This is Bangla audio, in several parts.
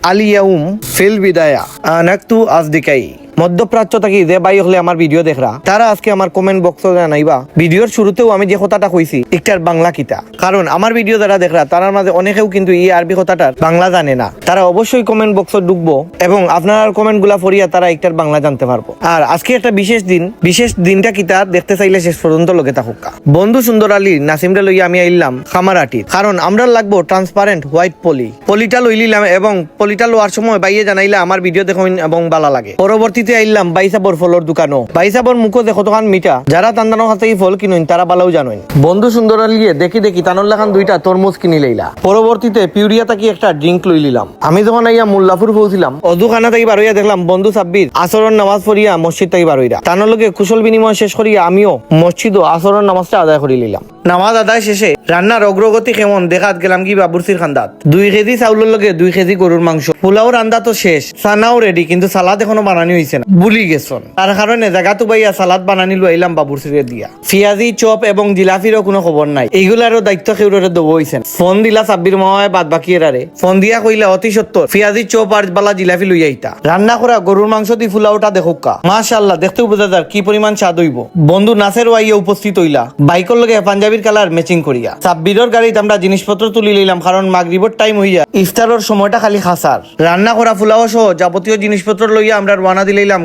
আলিয়াউম ফিল বিদায়া আনাকতু আজদিকাই। মধ্যপ্রাচ্য থাকি যে ভাই হলে আমার ভিডিও দেখরা তারা আজকে আমার কমেন্ট বক্স জানাইবা ভিডিওর শুরুতেও আমি যে কথাটা কইছি একটার বাংলা কিতা, কারণ আমার ভিডিও যারা দেখরা তার মাঝে অনেকেও কিন্তু এই আরবি কথাটার বাংলা জানে না। তারা অবশ্যই কমেন্ট বক্সে ঢুকবো এবং আপনার কমেন্ট গুলা পড়িয়া তারা একটার বাংলা জানতে পারবো। আর আজকে একটা বিশেষ দিনটা কিতা দেখতে চাইলে শেষ পর্যন্ত লগে থাকুক। বন্ধু সুন্দর আলী নাসিমরা লইয়া আমি আইলাম খামারাটির, কারণ আমরা লাগবো ট্রান্সপারেন্ট হোয়াইট পলিটা লইলিলাম এবং পলিটা লোয়ার সময় বাইয়ে জানাইলে আমার ভিডিও দেখুন এবং ভালো লাগে। পরবর্তীতে আইলাম বাইসাবর ফলের দোকানও, বাইসাবর মুখো দেখো তখন মিঠা, যারা তান্দানোর হাতে ফল কিনুন তারা ভালোও জানুন। বন্ধু সুন্দর আলিয়ে দেখি তানোর লাখান দুইটা তরমুজ কিনি লইলা। পরবর্তীতে পিউরিয়া থাকি একটা ড্রিঙ্ক লই লিলাম। আমি যখন আইয়া মোল্লাপুর পৌঁছিলাম অজুখানা থেকে বারইয়া দেখলাম বন্ধু সাব্বির আসরের নামাজ পড়িয়া মসজিদ থেকে বারইরা। তানোর লগে কুশল বিনিময় শেষ করিয়া আমিও মসজিদ ও আসরের নামাজটা আদায় করি লিলাম। নামাজ আদায় শেষে রান্নার অগ্রগতি কেমন দেখাত গেলাম কি বাবুরসির খান্দাত 2 কেজি চাউলের লগে 2 কেজি গরুর মাংস, পোলাও রান্দা তো শেষ, সানাও রেডি, কিন্তু সালাদ এখনো বানানি হয়েছে না, ভুলি গেছন। তার কারণে জায়গাতো বাইয়া সালাদ বানানি লইলাম বাবুরসিরে দিয়া। পিয়াজি চপ এবং জিলাপিরও কোনো খবর নাই, এইগুলারও দায়িত্ব কেউরে দেব হয়েছে। ফোন দিলা সাব্বির মামায় বাদ বাকি এরারে, ফোন দিয়া কইলা অতি সত্তর পিয়াজি চপ আর বালা জিলাপি লই আইতা। রান্না করা গরুর মাংস দি ফুলাওটা দেখুকা, মাশাআল্লাহ দেখতেও বোঝা যায় কি পরিমাণ স্বাদ হইব। বন্ধু নাসের ওয়াইয়া উপস্থিত হইলা বাইকের লগে পাঞ্জাবির কালার ম্যাচিং করিয়া। সাব্বিরের গাড়িতে আমরা জিনিসপত্র তুলি লইলাম, কারণ মাগরিবের টাইম হইয়া ইফতারের সময়টা খালি খাসার। রান্না করা ফুলাও সহ যাবতীয় জিনিসপত্র লইয়া আমরা রওনা দিলাম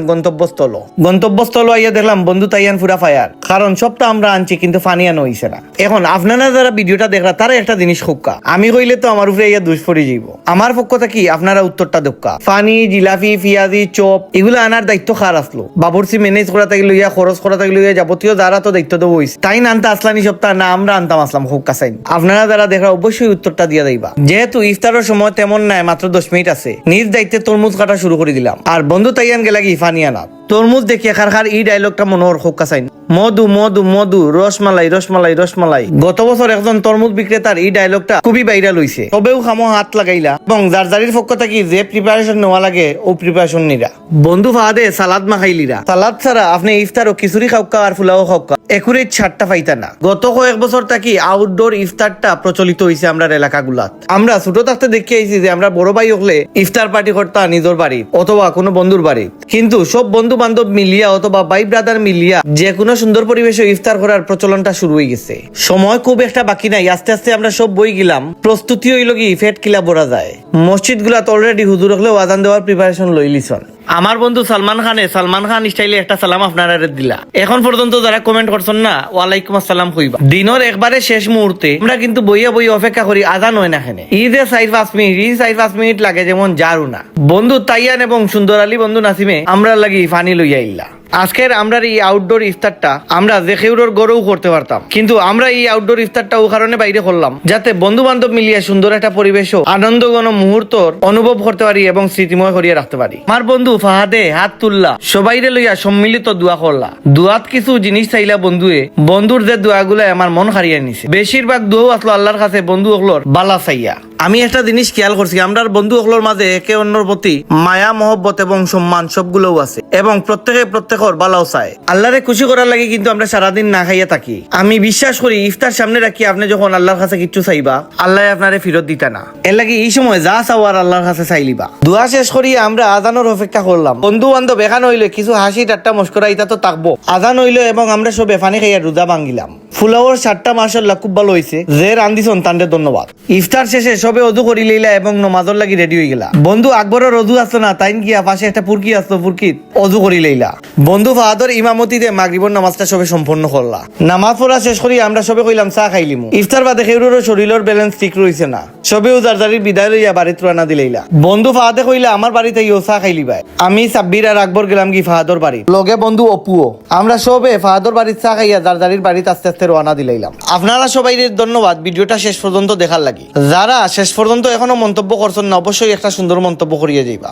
গন্তব্যস্থল আইয়া দেখলাম বন্ধু তাইয়ান ফুরা ফায়ার, কারণ সবটা আমরা আনছি কিন্তু ফানি আনো হইছে না। এখন আপনারা যারা ভিডিওটা দেখরা তারা একটা জিনিস খুক্কা, আমি কইলে তো আমার উপরে ইয়া দুষ পড়ে যাইব। আমার পক্ষ থেকে আপনারা উত্তরটা দক্কা। ফানি জিলাপি পিয়াজি চপ এগুলো আনার দায়িত্ব কার আসলো? বাবুরসি ম্যানেজ করা থাকি লইয়া খরচ করা থাকি লইয়া যাবতীয় যারা তো দায়িত্ব দেবো হইছে, তাই না আনতে আসলানি সপ্তাহ না আমরা আনতাম আসলাম খুক্কা চাইন। আপনারা যারা দেখরা অবশ্যই উত্তরটা দিয়া দিবা। যেহেতু ইফতারের সময় তেমন নাই, মাত্র 10 মিনিট আছে, নিজ দায়িত্বে তরমুজ কাটা শুরু করে দিলাম। আর বন্ধু তাইয়ান গেলা কি ফানি আনা তরমুজ দেখিয়া খার এই ডায়লগটা মনোহর খুক্কা চাইন, মধু মধু মধু রসমালাই রসমালাই রসমালাই। গত বছর একজন তরমুজ বিক্রেতার এই ডায়লগটা খুবই ভাইরাল হইছে, তবেও খামো হাত লাগাইলা এবং যার যারির পক্ষ থাকি যে প্রিপারেশন নেওয়া লাগে ও প্রিপারেশন নিরা। বন্ধু ফাহাদে সালাদ মাখাইলিরা, সালাদ ছাড়া আপনি ইফতার ও খিচুড়ি খাওকা আর ফুলাও খাওকা একুরেট 6টা পাইতা না। গত কয়েক বছর থাকি আউটডোর ইফতারটা প্রচলিত হইছে আমরা এলাকাগুলাত। আমরা ছোট থাকতে দেখে আইছি যে আমরা বড় ভাই হলে ইফতার পার্টি করতা নিজের বাড়ি অথবা কোনো বন্ধুর বাড়ি, কিন্তু সব বন্ধু বান্ধব মিলিয়া অথবা ভাই ব্রাদার মিলিয়া যে কোনো সুন্দর পরিবেশে ইফতার করার প্রচলনটা শুরু হয়ে গেছে। সময় খুব একটা বাকি নাই, আস্তে আস্তে আমরা সব বই গেলাম, প্রস্তুতি হইল কি ফেট কিলা বড়া যায়। মসজিদ গুলাত অলরেডি হুজুর হলেও আজান দেওয়ার প্রিপারেশন লইলিছন। আমার বন্ধু সালমান খান স্টাইলে একটা সালাম আপনারা দিলা। এখন পর্যন্ত যারা কমেন্ট করছেন না ওয়ালাইকুম আসসালাম কইবা। দিনের একবারে শেষ মুহূর্তে আমরা কিন্তু বইয়া অপেক্ষা করি আজান হয় না এখানে। এই যে 4-5 মিনিট লাগে যেমন জারু না। বন্ধু তাইয়ান এবং সুন্দর আলী বন্ধু নাসিমে আমরা লাগি ফানি লইয়া ইল্লা। আজকের আমরা এই আউটডোর ইফতারটা আমরা যে কেউর গড়েও করতে পারতাম, কিন্তু আমরা এই আউটডোর ইফতারটা ও কারণে বাইরে করলাম যাতে বন্ধু বান্ধব মিলিয়ে সুন্দর একটা পরিবেশ আনন্দঘন মুহূর্ত অনুভব করতে পারি এবং স্মৃতিময় করিয়ে রাখতে পারি। আমার বন্ধু ফাহাদে হাত তুললা, সবাইরে লইয়া সম্মিলিত দোয়া করলা। দোয়াত কিছু জিনিস চাইলা বন্ধুর যে দোয়াগুলো আমার মন হারিয়ে নিছে। বেশিরভাগ দোয়া আসলো আল্লাহর কাছে বন্ধু হলোর বালা চাইয়া। আমি একটা জিনিস খেয়াল করছি, আমরা বন্ধু হলোর মাঝে একে অন্যর প্রতি মায়া মহব্বত এবং সম্মান সবগুলোও আছে এবং প্রত্যেকের বালাও চায়। আল্লাহরে খুশি করার লাগে কিন্তু আমরা সারাদিন না খাইয়া থাকি। আমি বিশ্বাস করি ইফতার সামনে রাখি আপনি যখন আল্লাহর কাছে কিছু চাইবা আল্লাহ আপনারে ফেরত দিতা না। এর লাগে এই সময় যা চাও আর আল্লাহর কাছে চাইলিবা। দোয়া শেষ করি আমরা আজানের অপেক্ষা করলাম। বন্ধু বান্ধব এখানে হইলে কিছু হাসি ঠাট্টা মস্করা ইতা তো থাকবো। আজান হইলো এবং আমরা সব এফানি খাইয়া রোজা ভাঙিলাম। ফুলাওয়ার 7টা মাশাআল্লাহ খুব ভালো হইছে। যে রান্দিছন তান্ডে ধন্যবাদ। ইফতার শেষে সবে অজু করি লইলা এবং নমাজের লাগি রেডি হয়ে গেলা। বন্ধু আকবরের অজু আসতো না, তাইন গিয়া পাশে একটা পুরকি আসতো, পুরকিত অজু করি লইলা। বন্ধু ফাহাদর ইমামতিতে মাগরিবর নামাজটা সবে সম্পন্ন করলা। নামাজ পড়া শেষ করি আমরা সবে কইলাম চা খাইলিমু। ইফতার বাদে কেউরও শরীরের ব্যালেন্স ঠিক রইছে না, সবেও জারজারির বিদায় লইয়া বাড়িতে রানা দিলাইলা। বন্ধু ফাহাদে কইলা আমার বাড়িতে ইও চা খাইলিবা। আমি সাব্বির আর আকবর গেলাম কি ফাহাদর বাড়ি, লগে বন্ধু অপুও। আমরা সবে ফাহাদর বাড়ির চা খাইয়া জারজারির বাড়িতে আস্তে আস্তে রওনা দিলাইলাম। আপনারা সবাই ধন্যবাদ ভিডিওটা শেষ পর্যন্ত দেখার লাগি। যারা শেষ পর্যন্ত এখনো মন্তব্য করছেন না অবশ্যই একটা সুন্দর মন্তব্য করিয়ে যাইবা।